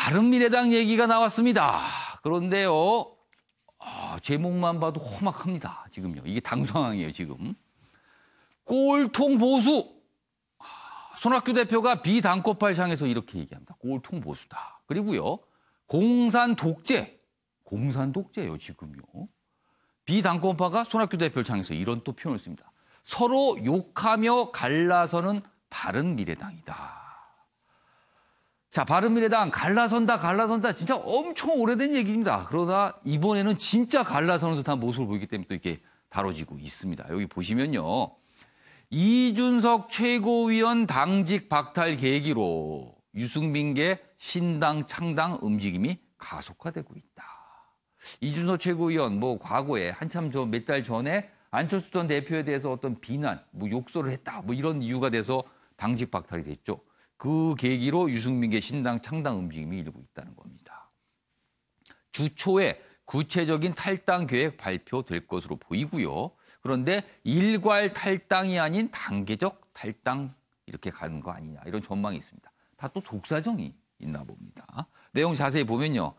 바른미래당 얘기가 나왔습니다. 그런데요, 제목만 봐도 험악합니다. 지금요. 이게 당 상황이에요, 지금. 꼴통 보수. 손학규 대표가 비당권파를 향해서 이렇게 얘기합니다. 꼴통 보수다. 그리고요, 공산 독재. 공산 독재예요, 지금요. 비당권파가 손학규 대표를 향해서 이런 또 표현을 씁니다. 서로 욕하며 갈라서는 바른미래당이다. 자, 바른미래당 갈라선다 진짜 엄청 오래된 얘기입니다. 그러다 이번에는 진짜 갈라서는 듯한 모습을 보이기 때문에 또 이렇게 다뤄지고 있습니다. 여기 보시면요. 이준석 최고위원 당직 박탈 계기로 유승민계 신당 창당 움직임이 가속화되고 있다. 이준석 최고위원 과거에 한참 몇 달 전에 안철수 전 대표에 대해서 어떤 비난, 욕설을 했다. 이런 이유가 돼서 당직 박탈이 됐죠. 그 계기로 유승민계 신당 창당 움직임이 일고 있다는 겁니다. 주 초에 구체적인 탈당 계획 발표될 것으로 보이고요. 그런데 일괄 탈당이 아닌 단계적 탈당 이렇게 가는 거 아니냐 이런 전망이 있습니다. 다 또 독사정이 있나 봅니다. 내용 자세히 보면요.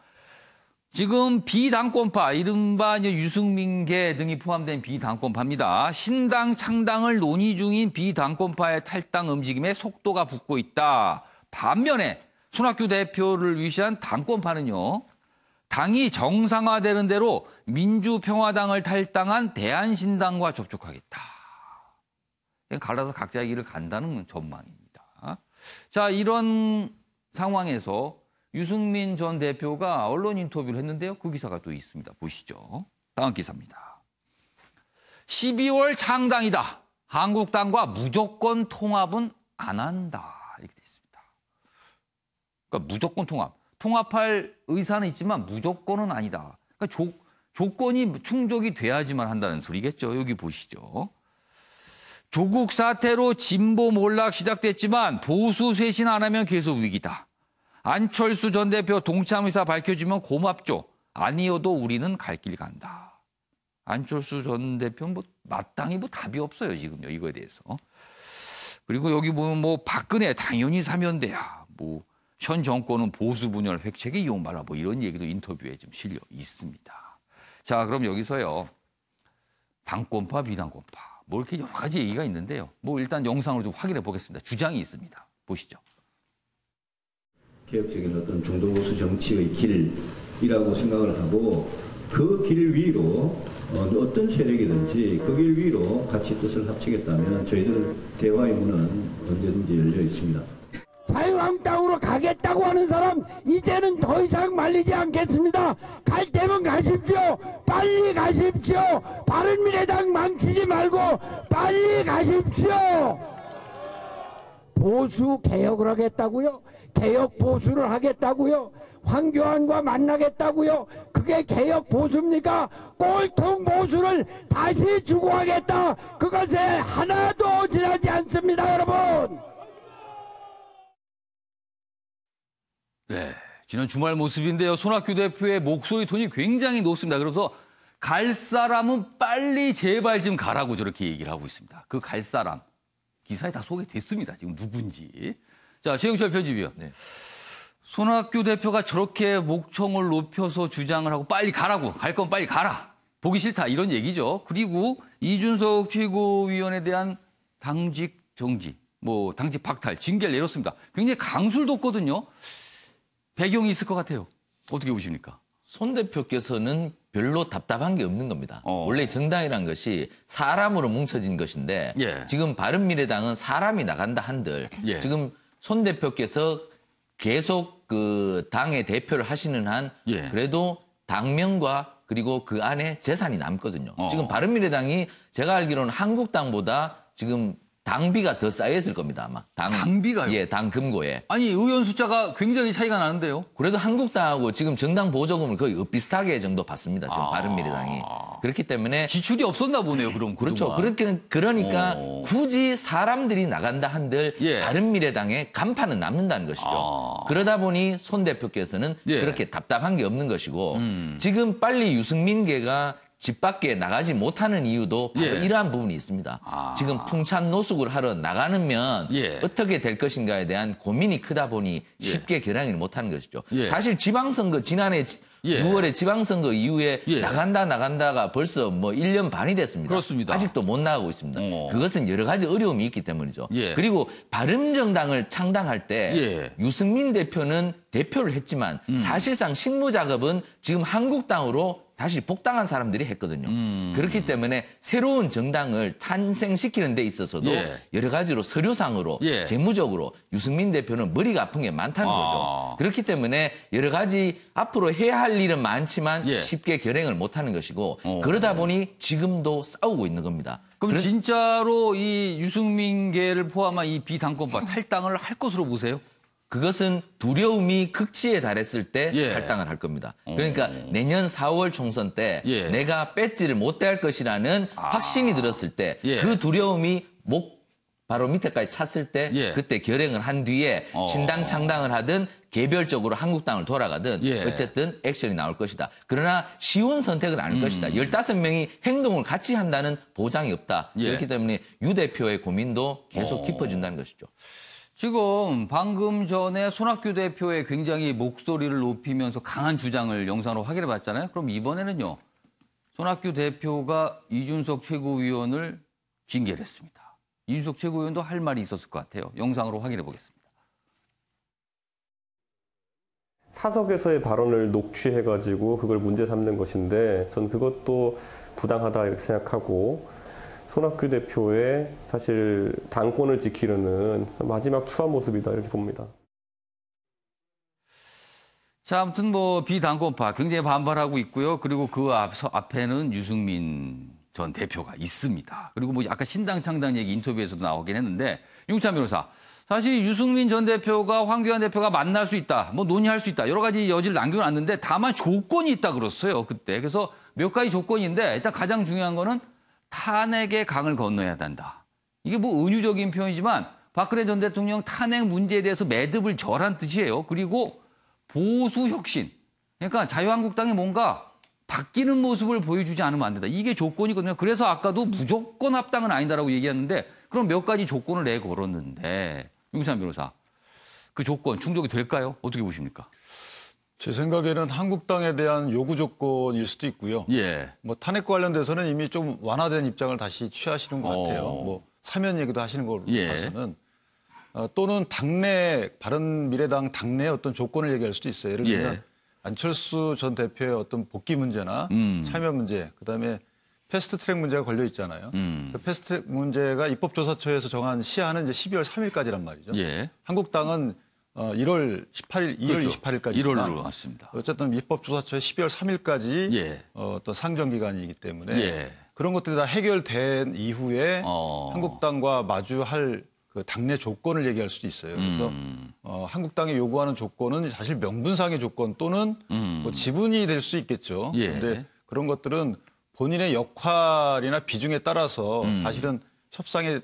지금 비당권파, 이른바 유승민계 등이 포함된 비당권파입니다. 신당 창당을 논의 중인 비당권파의 탈당 움직임에 속도가 붙고 있다. 반면에 손학규 대표를 위시한 당권파는요. 당이 정상화되는 대로 민주평화당을 탈당한 대한신당과 접촉하겠다. 갈라서 각자의 길을 간다는 전망입니다. 자, 이런 상황에서 유승민 전 대표가 언론 인터뷰를 했는데요. 그 기사가 또 있습니다. 보시죠. 다음 기사입니다. 12월 창당이다. 한국당과 무조건 통합은 안 한다. 이렇게 돼 있습니다. 그러니까 무조건 통합. 통합할 의사는 있지만 무조건은 아니다. 그러니까 조건이 충족이 돼야지만 한다는 소리겠죠. 여기 보시죠. 조국 사태로 진보 몰락 시작됐지만 보수 쇄신 안 하면 계속 위기다. 안철수 전 대표 동참 의사 밝혀지면 고맙죠. 아니어도 우리는 갈 길 간다. 안철수 전 대표는 마땅히 답이 없어요. 지금요. 이거에 대해서. 그리고 여기 보면 박근혜 당연히 사면대야. 현 정권은 보수 분열 획책에 이용 말라 이런 얘기도 인터뷰에 좀 실려 있습니다. 자, 그럼 여기서요. 당권파, 비당권파. 이렇게 여러 가지 얘기가 있는데요. 일단 영상으로 좀 확인해 보겠습니다. 주장이 있습니다. 보시죠. 개혁적인 어떤 중도보수 정치의 길이라고 생각을 하고 그 길 위로 어떤 세력이든지 그 길 위로 같이 뜻을 합치겠다면 저희들 대화의 문은 언제든지 열려 있습니다. 자유한국당으로 가겠다고 하는 사람 이제는 더 이상 말리지 않겠습니다. 갈 때면 가십시오. 빨리 가십시오. 바른미래당 망치지 말고 빨리 가십시오. 보수 개혁을 하겠다고요? 개혁 보수를 하겠다고요? 황교안과 만나겠다고요? 그게 개혁 보수입니까? 꼴통 보수를 다시 주고 하겠다. 그것에 하나도 지나지 않습니다, 여러분. 네, 지난 주말 모습인데요. 손학규 대표의 목소리 톤이 굉장히 높습니다. 그래서 갈 사람은 빨리 제발 좀 가라고 저렇게 얘기를 하고 있습니다. 그 갈 사람 기사에 다 소개됐습니다. 지금 누군지. 자, 최영철 편집위원. 네. 손학규 대표가 저렇게 목청을 높여서 주장을 하고 빨리 가라고, 갈 건 빨리 가라. 보기 싫다 이런 얘기죠. 그리고 이준석 최고위원에 대한 당직 정지, 당직 박탈, 징계를 내렸습니다. 굉장히 강수를 뒀거든요. 배경이 있을 것 같아요. 어떻게 보십니까? 손 대표께서는 별로 답답한 게 없는 겁니다. 원래 정당이란 것이 사람으로 뭉쳐진 것인데 지금 바른미래당은 사람이 나간다 한들 지금 손 대표께서 계속 그 당의 대표를 하시는 한 그래도 당명과 그리고 그 안에 재산이 남거든요. 지금 바른미래당이 제가 알기로는 한국당보다 지금 당비가 더 쌓여있을 겁니다, 아마. 당비가요? 예, 당 금고에. 아니, 의원 숫자가 굉장히 차이가 나는데요? 그래도 한국당하고 지금 정당 보조금을 거의 비슷하게 정도 받습니다, 지금 바른미래당이. 그렇기 때문에. 지출이 없었나 보네요, 그럼. 그렇죠. 그러니까 굳이 사람들이 나간다 한들 바른미래당의 간판은 남는다는 것이죠. 그러다 보니 손 대표께서는 그렇게 답답한 게 없는 것이고 지금 빨리 유승민계가 집 밖에 나가지 못하는 이유도 바로 예. 이러한 부분이 있습니다. 지금 풍찬 노숙을 하러 나가면 예. 어떻게 될 것인가에 대한 고민이 크다 보니 예. 쉽게 결행을 못하는 것이죠. 예. 사실 지방선거 지난해 예. 6월에 지방선거 이후에 예. 나간다가 벌써 뭐 1년 반이 됐습니다. 그렇습니다. 아직도 못 나가고 있습니다. 그것은 여러 가지 어려움이 있기 때문이죠. 예. 그리고 바른정당을 창당할 때 예. 유승민 대표는 대표를 했지만 사실상 실무 작업은 지금 한국당으로 다시 복당한 사람들이 했거든요. 그렇기 때문에 새로운 정당을 탄생시키는 데 있어서도 예. 여러 가지로 서류상으로 예. 재무적으로 유승민 대표는 머리가 아픈 게 많다는 거죠. 그렇기 때문에 여러 가지 앞으로 해야 할 일은 많지만 예. 쉽게 결행을 못하는 것이고 그러다 보니 지금도 싸우고 있는 겁니다. 그럼 진짜로 이 유승민계를 포함한 이 비당권파 탈당을 할 것으로 보세요? 그것은 두려움이 극치에 달했을 때 예. 탈당을 할 겁니다. 그러니까 내년 4월 총선 때 예. 내가 배지를 못 뗄 것이라는 확신이 들었을 때 그 예. 두려움이 목 바로 밑에까지 찼을 때 예. 그때 결행을 한 뒤에 신당 창당을 하든 개별적으로 한국당을 돌아가든 예. 어쨌든 액션이 나올 것이다. 그러나 쉬운 선택은 아닐 것이다. 15명이 행동을 같이 한다는 보장이 없다. 예. 그렇기 때문에 유 대표의 고민도 계속 깊어진다는 것이죠. 지금 방금 전에 손학규 대표의 굉장히 목소리를 높이면서 강한 주장을 영상으로 확인해 봤잖아요. 그럼 이번에는요. 손학규 대표가 이준석 최고위원을 징계를 했습니다. 이준석 최고위원도 할 말이 있었을 것 같아요. 영상으로 확인해 보겠습니다. 사석에서의 발언을 녹취해가지고 그걸 문제 삼는 것인데 전 그것도 부당하다 이렇게 생각하고 손학규 대표의 사실 당권을 지키려는 마지막 추한 모습이다 이렇게 봅니다. 자, 아무튼 뭐 비당권파 굉장히 반발하고 있고요. 그리고 그 앞에는 유승민 전 대표가 있습니다. 그리고 뭐 아까 신당 창당 얘기 인터뷰에서도 나오긴 했는데 윤창 변호사. 사실 유승민 전 대표가 황교안 대표가 만날 수 있다. 뭐 논의할 수 있다. 여러 가지 여지를 남겨놨는데 다만 조건이 있다 그랬어요. 그때. 그래서 몇 가지 조건인데 일단 가장 중요한 거는 탄핵의 강을 건너야 된다. 이게 뭐 은유적인 표현이지만 박근혜 전 대통령 탄핵 문제에 대해서 매듭을 절한 뜻이에요. 그리고 보수 혁신. 그러니까 자유한국당이 뭔가 바뀌는 모습을 보여주지 않으면 안 된다. 이게 조건이거든요. 그래서 아까도 무조건 합당은 아니다라고 얘기했는데 그럼 몇 가지 조건을 내걸었는데 윤기찬 변호사 그 조건 충족이 될까요? 어떻게 보십니까? 제 생각에는 한국당에 대한 요구 조건일 수도 있고요. 예. 뭐 탄핵과 관련돼서는 이미 좀 완화된 입장을 다시 취하시는 것 같아요. 뭐 사면 얘기도 하시는 걸로 봐서는 또는 당내 바른미래당 당내 어떤 조건을 얘기할 수도 있어요. 예를 들면 안철수 전 대표의 어떤 복귀 문제나 참여 문제, 그다음에 패스트트랙 문제가 걸려 있잖아요. 그 패스트트랙 문제가 입법조사처에서 정한 시한은 이제 12월 3일까지란 말이죠. 예. 한국당은 1월 18일, 2월 그렇죠. 28일까지지만 1월로 왔습니다. 어쨌든 입법조사처의 12월 3일까지 어떤 상정 기간이기 때문에 그런 것들이 다 해결된 이후에 한국당과 마주할 그 당내 조건을 얘기할 수도 있어요. 그래서 한국당이 요구하는 조건은 사실 명분상의 조건 또는 뭐 지분이 될 수 있겠죠. 그런데 그런 것들은 본인의 역할이나 비중에 따라서 사실은 협상의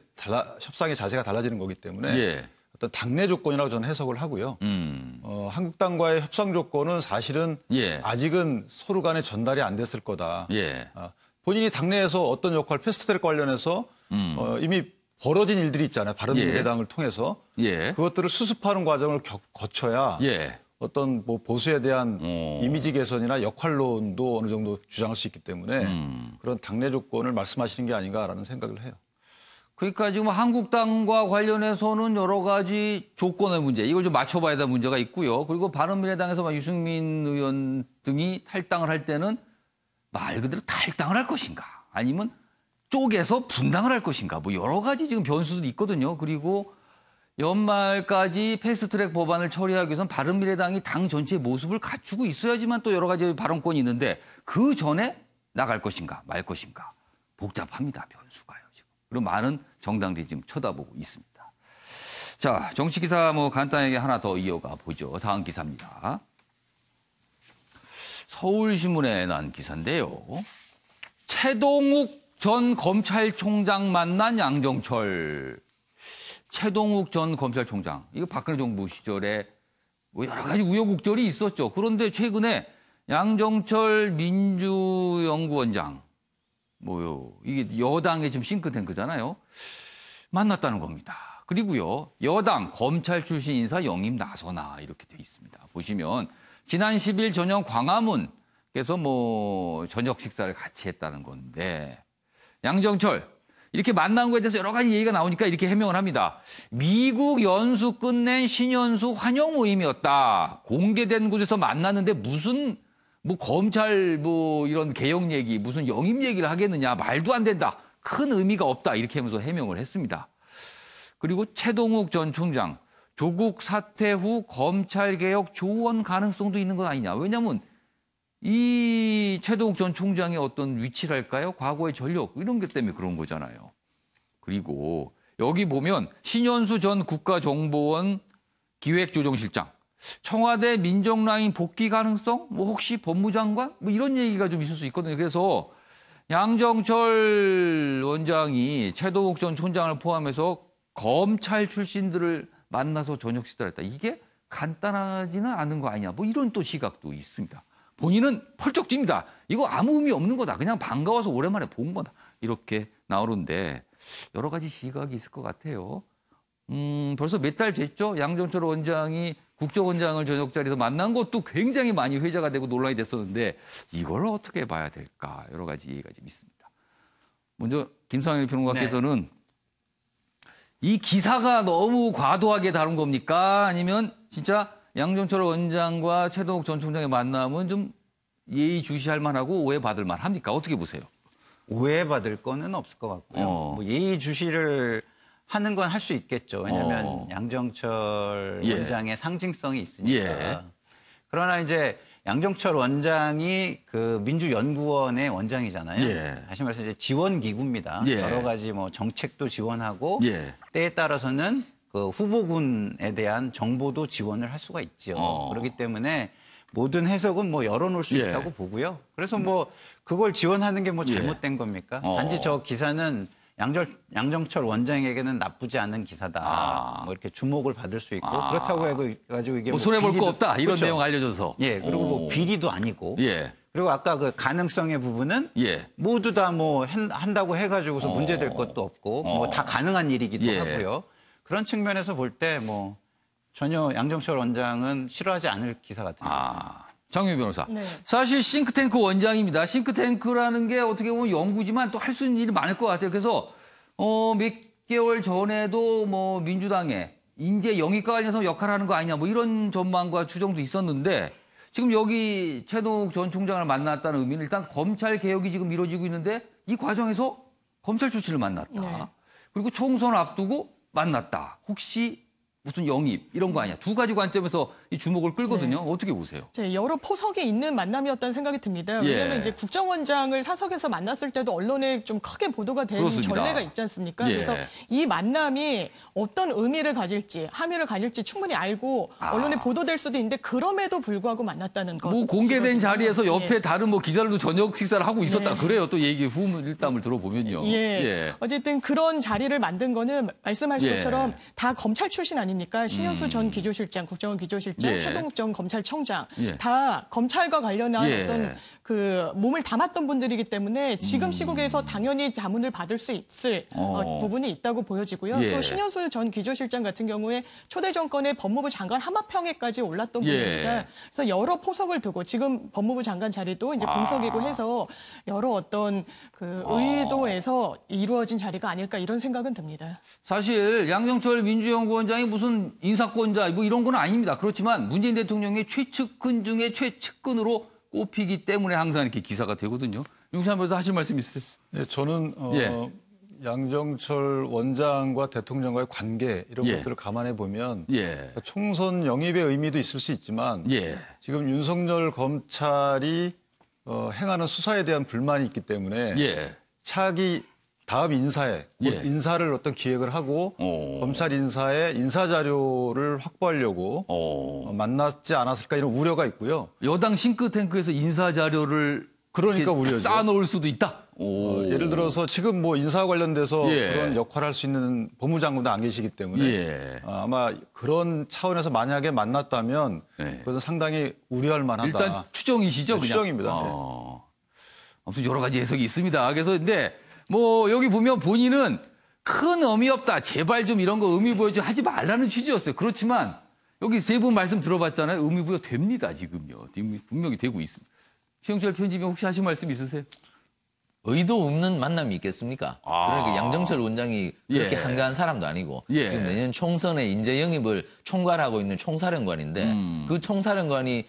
자세가 달라지는 거기 때문에 어떤 당내 조건이라고 저는 해석을 하고요. 한국당과의 협상 조건은 사실은 아직은 서로 간에 전달이 안 됐을 거다. 본인이 당내에서 어떤 역할, 패스트트랙 관련해서 이미 벌어진 일들이 있잖아요. 바른미래당을 통해서 그것들을 수습하는 과정을 거쳐야 어떤 뭐 보수에 대한 이미지 개선이나 역할론도 어느 정도 주장할 수 있기 때문에 그런 당내 조건을 말씀하시는 게 아닌가라는 생각을 해요. 그러니까 지금 한국당과 관련해서는 여러 가지 조건의 문제, 이걸 좀 맞춰봐야 될 문제가 있고요. 그리고 바른미래당에서 유승민 의원 등이 탈당을 할 때는 말 그대로 탈당을 할 것인가, 아니면 쪼개서 분당을 할 것인가, 뭐 여러 가지 지금 변수들이 있거든요. 그리고 연말까지 패스트트랙 법안을 처리하기 위해서는 바른미래당이 당 전체의 모습을 갖추고 있어야지만 또 여러 가지 발언권이 있는데 그 전에 나갈 것인가 말 것인가 복잡합니다. 변수가요. 지금. 그리고 많은 정당들이 지금 쳐다보고 있습니다. 자, 정치 기사 뭐 간단하게 하나 더 이어가 보죠. 다음 기사입니다. 서울신문에 난 기사인데요. 최동욱 전 검찰총장 만난 양정철. 최동욱 전 검찰총장. 이거 박근혜 정부 시절에 뭐 여러 가지 우여곡절이 있었죠. 그런데 최근에 양정철 민주연구원장, 뭐요. 이게 여당의 지금 싱크탱크잖아요. 만났다는 겁니다. 그리고요. 여당 검찰 출신 인사 영입 나서나 이렇게 돼 있습니다. 보시면 지난 10일 저녁 광화문에서 뭐 저녁 식사를 같이 했다는 건데 양정철 이렇게 만난 거에 대해서 여러 가지 얘기가 나오니까 이렇게 해명을 합니다. 미국 연수 끝낸 신연수 환영 모임이었다. 공개된 곳에서 만났는데 무슨 뭐 검찰 뭐 이런 개혁 얘기, 무슨 영입 얘기를 하겠느냐. 말도 안 된다. 큰 의미가 없다. 이렇게 하면서 해명을 했습니다. 그리고 최동욱 전 총장, 조국 사퇴 후 검찰개혁 조언 가능성도 있는 건 아니냐. 왜냐하면 이 최동욱 전 총장의 어떤 위치랄까요? 과거의 전력 이런 것 때문에 그런 거잖아요. 그리고 여기 보면 신현수 전 국가정보원 기획조정실장, 청와대 민정라인 복귀 가능성? 뭐 혹시 법무장관? 뭐 이런 얘기가 좀 있을 수 있거든요. 그래서 양정철 원장이 최동욱 전 총장을 포함해서 검찰 출신들을 만나서 저녁 식사를 했다. 이게 간단하지는 않은 거 아니냐. 뭐 이런 또 시각도 있습니다. 본인은 펄쩍 뜁니다. 이거 아무 의미 없는 거다. 그냥 반가워서 오랜만에 본 거다. 이렇게 나오는데 여러 가지 시각이 있을 것 같아요. 벌써 몇 달 됐죠. 양정철 원장이 국정원장을 저녁 자리에서 만난 것도 굉장히 많이 회자가 되고 논란이 됐었는데 이걸 어떻게 봐야 될까. 여러 가지 얘기가 좀 있습니다. 먼저 김상일 평론가께서는 이 기사가 너무 과도하게 다룬 겁니까? 아니면 진짜 양정철 원장과 최동욱 전 총장의 만남은 좀 예의주시할 만하고 오해받을 만합니까? 어떻게 보세요? 오해받을 거는 없을 것 같고요. 뭐 예의주시를 하는 건 할 수 있겠죠. 왜냐하면 양정철 원장의 상징성이 있으니까. 그러나 이제 양정철 원장이 그 민주연구원의 원장이잖아요. 다시 말해서 이제 지원기구입니다. 여러 가지 뭐 정책도 지원하고 때에 따라서는 그 후보군에 대한 정보도 지원을 할 수가 있죠. 그렇기 때문에 모든 해석은 뭐 열어놓을 수 있다고 보고요. 그래서 뭐 그걸 지원하는 게 뭐 잘못된 겁니까? 단지 저 기사는 양정철 원장에게는 나쁘지 않은 기사다. 뭐 이렇게 주목을 받을 수 있고 그렇다고 해가지고 이게 뭐 손해 볼 거 없다 이런 그렇죠. 내용 알려줘서. 그리고 뭐 비리도 아니고. 그리고 아까 그 가능성의 부분은 모두 다 뭐 한다고 해가지고서 문제될 것도 없고 뭐 다 가능한 일이기도 하고요. 그런 측면에서 볼 때 뭐 전혀 양정철 원장은 싫어하지 않을 기사 같습니다. 장유희 변호사. 사실 싱크탱크 원장입니다. 싱크탱크라는 게 어떻게 보면 연구지만 또 할 수 있는 일이 많을 것 같아요. 그래서 몇 개월 전에도 뭐 민주당에 인재 영입과 관련해서 역할을 하는 거 아니냐 뭐 이런 전망과 추정도 있었는데 지금 여기 최동욱 전 총장을 만났다는 의미는 일단 검찰 개혁이 지금 이루어지고 있는데 이 과정에서 검찰 출신을 만났다. 그리고 총선을 앞두고 만났다. 혹시 무슨 영입 이런 거 아니야. 두 가지 관점에서 이 주목을 끌거든요. 어떻게 보세요? 여러 포석이 있는 만남이었다는 생각이 듭니다. 왜냐하면 이제 국정원장을 사석에서 만났을 때도 언론에 좀 크게 보도가 되는 그렇습니다. 전례가 있지 않습니까? 그래서 이 만남이 어떤 의미를 가질지, 함의를 가질지 충분히 알고 언론에 보도될 수도 있는데 그럼에도 불구하고 만났다는 것. 뭐 공개된 자리에서 옆에 다른 뭐 기자들도 저녁 식사를 하고 있었다. 그래요. 또 얘기 후일담을 들어보면요. 어쨌든 그런 자리를 만든 거는 말씀하신 것처럼 다 검찰 출신 아닙니까? 신현수 전 기조실장, 국정원 기조실장, 최동욱 전 검찰청장 다 검찰과 관련한 어떤 그 몸을 담았던 분들이기 때문에 지금 시국에서 당연히 자문을 받을 수 있을 부분이 있다고 보여지고요. 또 신현수 전 기조실장 같은 경우에 초대 정권의 법무부 장관 하마평에까지 올랐던 분입니다. 그래서 여러 포석을 두고 지금 법무부 장관 자리도 이제 공석이고 해서 여러 어떤 그 의도에서 이루어진 자리가 아닐까 이런 생각은 듭니다. 사실 양정철 민주연구원장이 무슨 인사권자 뭐 이런 건 아닙니다. 그렇지만 문재인 대통령의 최측근 중에 최측근으로 꼽히기 때문에 항상 이렇게 기사가 되거든요. 윤시환 변호사 하실 말씀 있으세요? 네, 저는 양정철 원장과 대통령과의 관계 이런 것들을 감안해 보면 총선 영입의 의미도 있을 수 있지만 지금 윤석열 검찰이 행하는 수사에 대한 불만이 있기 때문에 차기 다음 인사에 인사를 어떤 기획을 하고 검찰 인사의 인사 자료를 확보하려고 만났지 않았을까 이런 우려가 있고요. 여당 싱크탱크에서 인사 자료를 그러니까 우려죠. 쌓아놓을 수도 있다. 예를 들어서 지금 뭐 인사와 관련돼서 그런 역할을 할 수 있는 법무장관도 안 계시기 때문에 아마 그런 차원에서 만약에 만났다면 그것은 상당히 우려할 만하다. 일단 추정이시죠? 그냥? 추정입니다. 아무튼 여러 가지 해석이 있습니다. 그래서 근데 뭐 여기 보면 본인은 큰 의미 없다. 제발 좀 이런 거 의미 부여 좀 하지 말라는 취지였어요. 그렇지만 여기 세 분 말씀 들어봤잖아요. 의미 부여 됩니다. 지금요. 분명히 되고 있습니다. 최영철 편집위원 혹시 하실 말씀 있으세요? 의도 없는 만남이 있겠습니까? 그러니까 양정철 원장이 그렇게 한가한 사람도 아니고 지금 내년 총선에 인재 영입을 총괄하고 있는 총사령관인데 그 총사령관이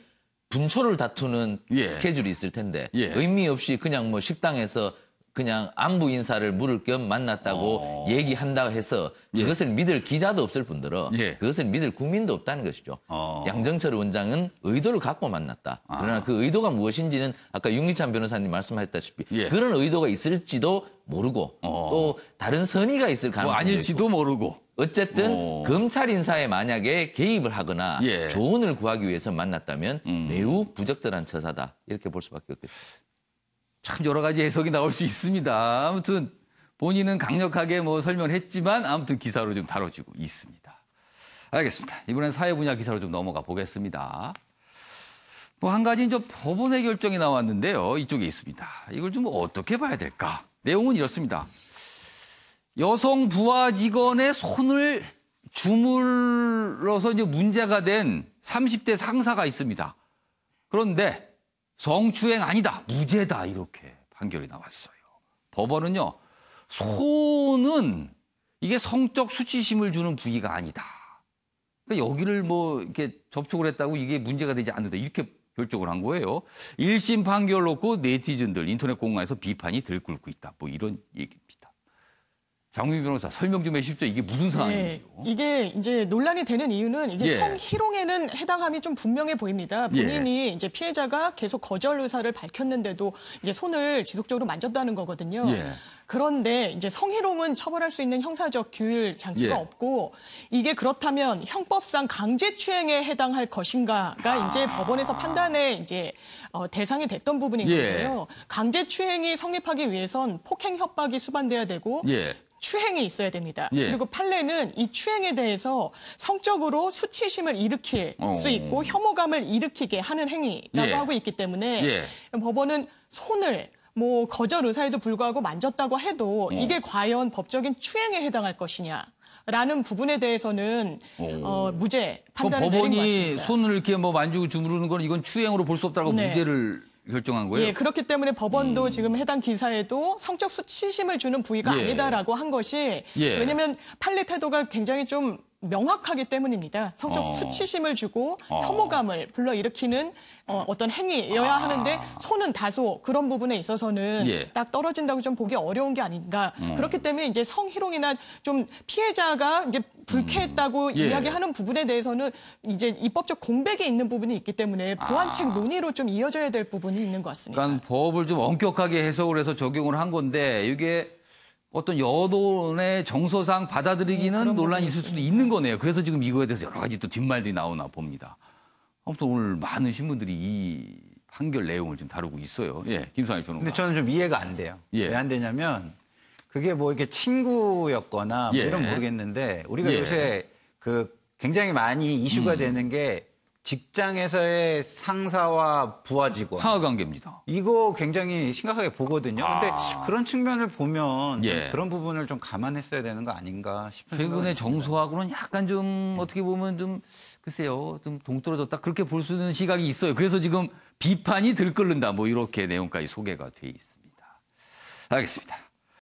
분초를 다투는 스케줄이 있을 텐데 의미 없이 그냥 뭐 식당에서 그냥 안부 인사를 물을 겸 만났다고 얘기한다고 해서 그것을 믿을 기자도 없을 뿐더러 그것을 믿을 국민도 없다는 것이죠. 양정철 원장은 의도를 갖고 만났다. 그러나 그 의도가 무엇인지는 아까 윤기찬 변호사님 말씀하셨다시피 그런 의도가 있을지도 모르고 또 다른 선의가 있을 가능성도 아닐지도 있고. 모르고. 어쨌든 검찰 인사에 만약에 개입을 하거나 조언을 구하기 위해서 만났다면 매우 부적절한 처사다. 이렇게 볼 수밖에 없겠습니다. 참 여러 가지 해석이 나올 수 있습니다. 아무튼 본인은 강력하게 뭐 설명을 했지만 아무튼 기사로 좀 다뤄지고 있습니다. 알겠습니다. 이번엔 사회 분야 기사로 좀 넘어가 보겠습니다. 뭐 한 가지 이제 법원의 결정이 나왔는데요. 이쪽에 있습니다. 이걸 좀 어떻게 봐야 될까? 내용은 이렇습니다. 여성 부하 직원의 손을 주물러서 이제 문제가 된 30대 상사가 있습니다. 그런데 성추행 아니다, 무죄다 이렇게 판결이 나왔어요. 법원은요, 손은 이게 성적 수치심을 주는 부위가 아니다. 그러니까 여기를 뭐 이렇게 접촉을 했다고 이게 문제가 되지 않는다 이렇게 결정을 한 거예요. 1심 판결 놓고 네티즌들 인터넷 공간에서 비판이 들끓고 있다. 뭐 이런 얘기입니다. 장미 변호사 설명 좀 해주십시오. 이게 무슨 상황인지요? 이게 이제 논란이 되는 이유는 이게 성희롱에는 해당함이 좀 분명해 보입니다. 본인이 이제 피해자가 계속 거절 의사를 밝혔는데도 이제 손을 지속적으로 만졌다는 거거든요. 그런데 이제 성희롱은 처벌할 수 있는 형사적 규율 장치가 없고 이게 그렇다면 형법상 강제추행에 해당할 것인가가 이제 법원에서 판단에 이제 대상이 됐던 부분이거든요. 강제추행이 성립하기 위해선 폭행 협박이 수반돼야 되고 추행이 있어야 됩니다. 그리고 판례는 이 추행에 대해서 성적으로 수치심을 일으킬 수 있고 혐오감을 일으키게 하는 행위라고 하고 있기 때문에 법원은 손을 뭐 거절 의사에도 불구하고 만졌다고 해도 이게 과연 법적인 추행에 해당할 것이냐라는 부분에 대해서는 무죄 판단을 내린 것 같습니다. 법원이 손을 이렇게 뭐 만지고 주무르는 건 이건 추행으로 볼 수 없다고 무죄를 결정한 거예요? 그렇기 때문에 법원도 지금 해당 기사에도 성적 수치심을 주는 부위가 아니다라고 한 것이 왜냐하면 판례 태도가 굉장히 좀 명확하기 때문입니다. 성적 수치심을 주고 혐오감을 불러일으키는 어떤 행위여야 하는데 손은 다소 그런 부분에 있어서는 딱 떨어진다고 좀 보기 어려운 게 아닌가. 그렇기 때문에 이제 성희롱이나 좀 피해자가 이제 불쾌했다고 이야기하는 부분에 대해서는 이제 입법적 공백이 있는 부분이 있기 때문에 보완책 논의로 좀 이어져야 될 부분이 있는 것 같습니다. 그러니까 법을 좀 엄격하게 해석을 해서 적용을 한 건데 이게 어떤 여론의 정서상 받아들이기는 논란이 있을 수도 있는 거네요. 그래서 지금 이거에 대해서 여러 가지 또 뒷말들이 나오나 봅니다. 아무튼 오늘 많은 신문들이 이 판결 내용을 좀 다루고 있어요. 김상일 변호사. 근데 저는 좀 이해가 안 돼요. 왜 안 되냐면 그게 뭐 이렇게 친구였거나 뭐 이런 모르겠는데 우리가 요새 그 굉장히 많이 이슈가 되는 게 직장에서의 상사와 부하 직원. 상하관계입니다. 이거 굉장히 심각하게 보거든요. 근데 그런 측면을 보면 그런 부분을 좀 감안했어야 되는 거 아닌가 싶은 최근의 정서하고는 약간 좀 어떻게 보면 좀 글쎄요. 좀 동떨어졌다. 그렇게 볼 수 있는 시각이 있어요. 그래서 지금 비판이 들끓는다. 뭐 이렇게 내용까지 소개가 돼 있습니다. 알겠습니다.